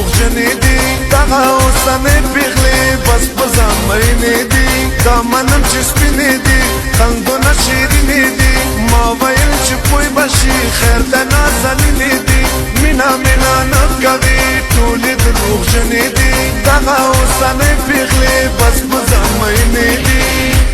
دروغ جنې دي دغه اوسنۍ پیغلې بس په زمینې دي دا منم چې سپینې دي خندونه شیرینې دي ما ویل چې پوی به شي خیر د نازنینې دي مینا مینا نه کوي ټولې دروغ جنې دي دغه اوسنۍ پیغلې بس په زمینې دي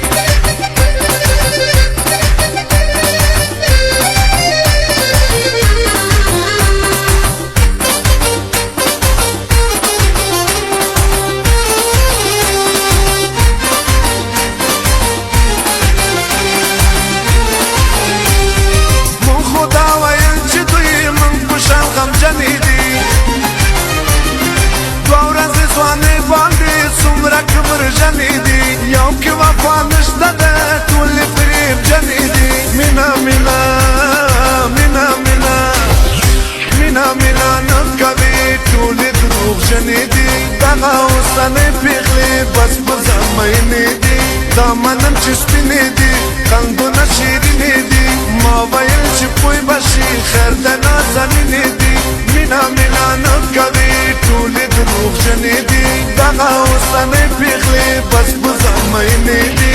غمجنې دي دوه ورځې ځوانۍ باندې څومره کبرژنې دي یو کې وفا نشته ده ټولې فریبجنې دي مینا مینا مینا مینا مینا مینا نه کوي ټولې دروغجنې دي دغه اوسنۍ پیغلې بس په زمینې دي دا منم چې سپینې دي خندونه شیرینې دي ما ویل چې پوی به شي خیر د نازنینې دي مینا مینا نه کوي ټولې دروغجنې دي دغه اوسنۍ پیغلې بس په زمینې دي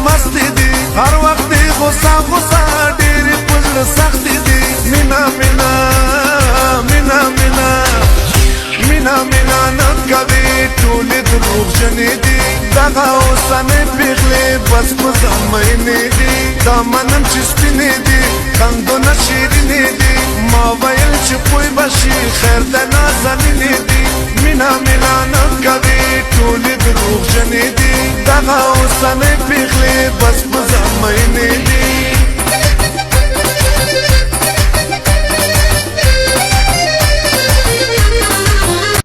مستې دي هر وخت دی غوسه غوسه ډېرې په زړه سختې دي مینا مینا مینا مینا مینا مینا نه کوي ټولې دروغجنې دي دغه اوسنۍ پیغلې بس په زمینې دي دا منم چې سپینې دي خندونه شیرینې دي ما ویل چې پوی به شي خیر د نازنینې دي مینا مینا نه کوي ټولې دروغجنې دي دغه اوسنۍ پیغلې بس